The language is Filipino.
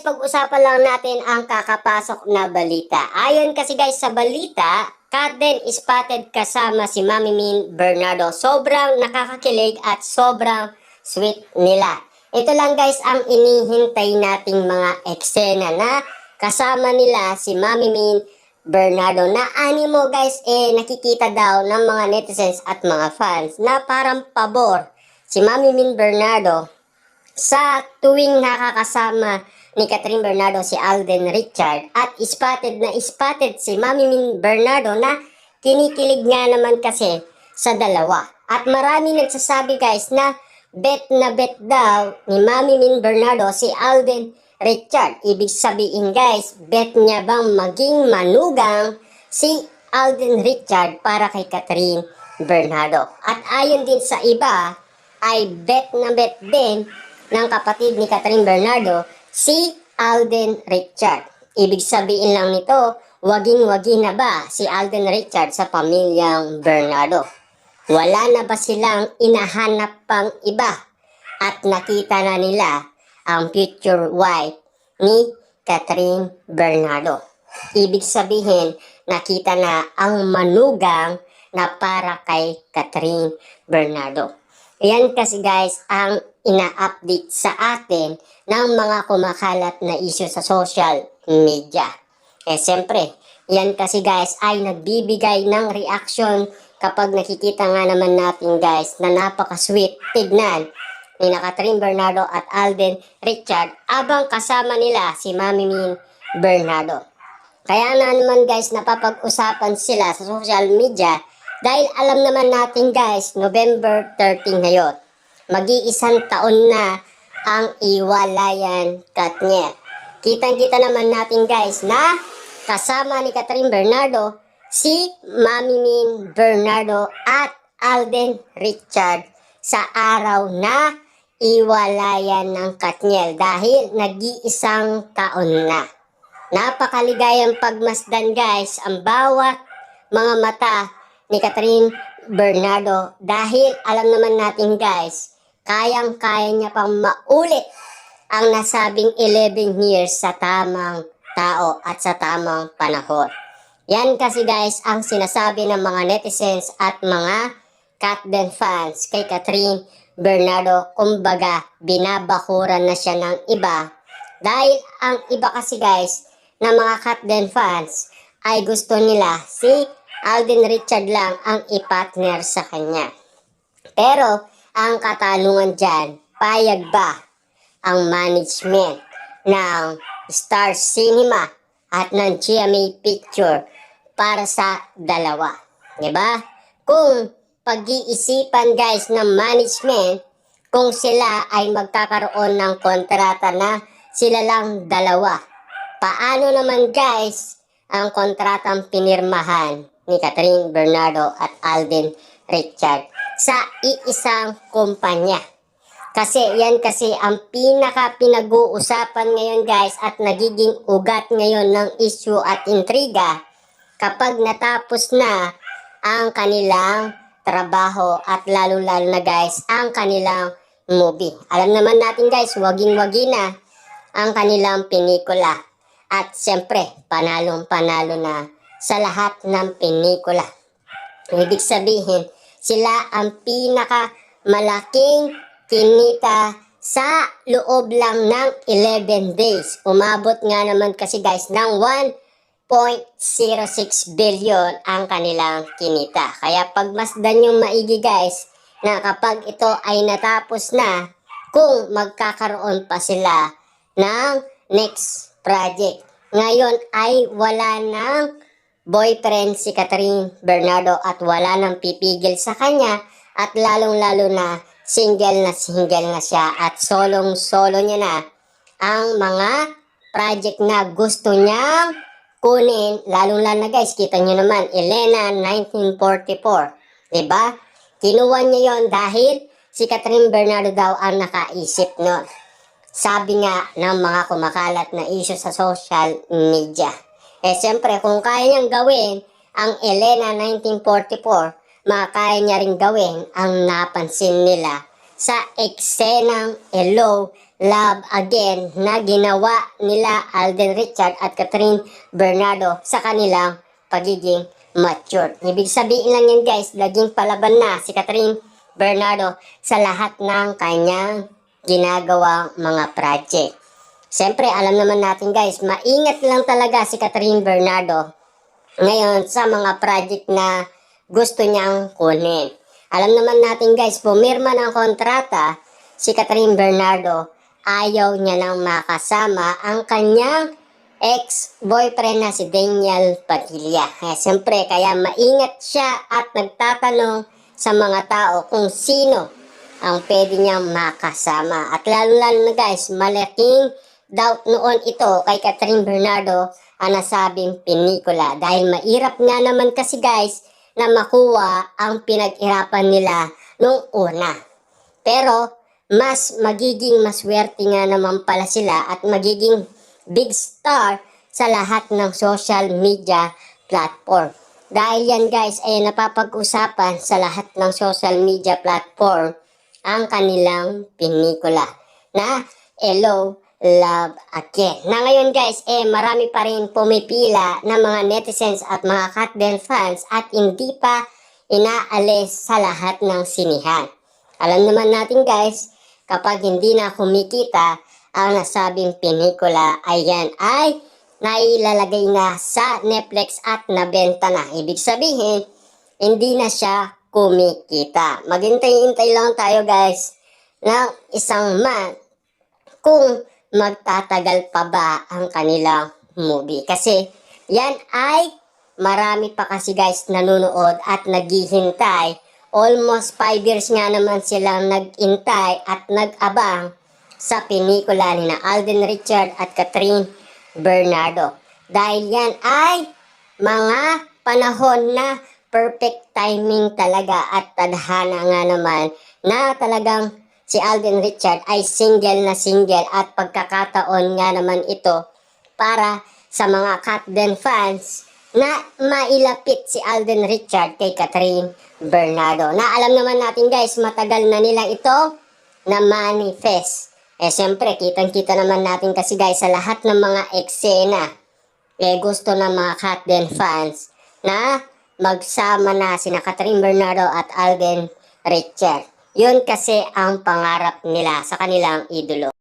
pag-usapan lang natin ang kakapasok na balita. Ayon kasi guys sa balita, Katden spotted kasama si Mami Min Bernardo. Sobrang nakakakilig at sobrang sweet nila. Ito lang guys ang inihintay nating mga eksena na kasama nila si Mami Min Bernardo. Na animo guys nakikita daw ng mga netizens at mga fans na parang pabor si Mami Min Bernardo sa tuwing nakakasama ni Catherine Bernardo si Alden Richard at spotted si Mami Min Bernardo na kinikilig nga naman kasi sa dalawa. At marami nagsasabi guys na bet daw ni Mami Min Bernardo si Alden Richard. Ibig sabihin guys, bet niya bang maging manugang si Alden Richard para kay Catherine Bernardo. At ayon din sa iba, ay bet din ng kapatid ni Catherine Bernardo, si Alden Richard. Ibig sabihin lang nito, waging-wagi na ba si Alden Richard sa pamilyang Bernardo? Wala na ba silang inahanap pang iba? At nakita na nila ang future wife ni Catherine Bernardo. Ibig sabihin, nakita na ang manugang na para kay Catherine Bernardo. Yan kasi guys ang ina-update sa atin ng mga kumakalat na issue sa social media. Siyempre, yan kasi guys ay nagbibigay ng reaction kapag nakikita nga naman natin guys na napaka-sweet tignan ni Catherine Bernardo at Alden Richard abang kasama nila si Mami Min Bernardo. Kaya na naman guys napapag-usapan sila sa social media dahil alam naman natin guys, November 13 ngayon. Mag-iisang taon na ang iwalayan Katniel. Kitang-kita naman natin guys na kasama ni Catherine Bernardo si Mami Min Bernardo at Alden Richard sa araw na iwalayan ng Katniel dahil nag-iisang taon na. Napakaligayang pagmasdan guys ang bawat mga mata ni Catherine Bernardo dahil alam naman natin guys, kayang-kaya niya pang maulit ang nasabing 11 years sa tamang tao at sa tamang panahon. Yan kasi guys ang sinasabi ng mga netizens at mga Katden fans kay Catherine Bernardo. Kumbaga, binabakuran na siya ng iba dahil ang iba kasi guys na mga Katden fans ay gusto nila si Alden Richard lang ang i-partner sa kanya. Pero ang katanungan dyan, payag ba ang management ng Star Cinema at ng GMA Picture para sa dalawa? Diba? Kung pag-iisipan guys ng management, kung sila ay magkakaroon ng kontrata na sila lang dalawa, paano naman guys ang kontratang pinirmahan ni Catherine Bernardo at Alden Richard sa iisang kumpanya? Kasi yan kasi ang pinag-uusapan ngayon guys at nagiging ugat ngayon ng issue at intriga kapag natapos na ang kanilang trabaho at lalo-lalo na guys ang kanilang movie. Alam naman natin guys, waging-wagi na ang kanilang pelikula at siyempre panalong-panalo na sa lahat ng pelikula. Ibig sabihin, sila ang pinakamalaking kinita sa loob lang ng 11 days. Umabot nga naman kasi guys ng 1.06 billion ang kanilang kinita. Kaya pagmasdan yung maigi guys na kapag ito ay natapos na, kung magkakaroon pa sila ng next project. Ngayon ay wala ng boyfriend si Catherine Bernardo at wala nang pipigil sa kanya at lalong-lalo na single na siya at solong-solo niya na ang mga project na gusto niyang kunin. Lalong-lalo na guys, kita niyo naman, Elena 1944. Diba? Kinuha niya yon dahil si Catherine Bernardo daw ang nakaisip nun. Sabi nga ng mga kumakalat na issue sa social media. Siyempre, kung kaya niyang gawin ang Elena 1944, makakaya niya rin gawin ang napansin nila sa eksenang Hello love again na ginawa nila Alden Richard at Catherine Bernardo sa kanilang pagiging mature. Ibig sabihin lang yan guys, naging palaban na si Catherine Bernardo sa lahat ng kanyang ginagawang mga project. Siyempre, alam naman natin guys, maingat lang talaga si Catherine Bernardo ngayon sa mga project na gusto niyang kunin. Alam naman natin guys, pumirma ng kontrata si Catherine Bernardo, ayaw niya nang makasama ang kanyang ex-boyfriend na si Daniel Padilla. Siyempre, kaya maingat siya at nagtatanong sa mga tao kung sino ang pwede niyang makasama. At lalo-lalo na guys, malaking doubt noon ito kay Catherine Bernardo ang nasabing pelikula. Dahil mahirap nga naman kasi guys na makuha ang pinag-irapan nila nung una. Pero mas magiging maswerte nga naman pala sila at magiging big star sa lahat ng social media platform. Dahil yan guys ay napapag-usapan sa lahat ng social media platform ang kanilang pelikula na Hello, Love Again. Na ngayon guys marami pa rin pumipila ng mga netizens at mga Katden fans at hindi pa inaalis sa lahat ng sinihan. Alam naman natin guys, kapag hindi na kumikita ang nasabing pelikula, ayan ay nailalagay na sa Netflix at nabenta na. Ibig sabihin, hindi na siya kumikita. Maghintay-hintay lang tayo guys ng isang month kung magtatagal pa ba ang kanilang movie. Kasi yan ay marami pa kasi guys nanonood at naghihintay. Almost 5 years nga naman silang nag-intay at nag-abang sa pelikula ni Alden Richard at Catherine Bernardo. Dahil yan ay mga panahon na perfect timing talaga at tadhana nga naman na talagang si Alden Richard ay single na single at pagkakataon nga naman ito para sa mga Katden fans na mailapit si Alden Richard kay Catherine Bernardo. Na alam naman natin guys, matagal na nilang ito na manifest. Siyempre, kitang-kita naman natin kasi guys sa lahat ng mga eksena. Gusto ng mga Katden fans na magsama na sina Catherine Bernardo at Alden Richard. Yun kasi ang pangarap nila sa kanilang idolo.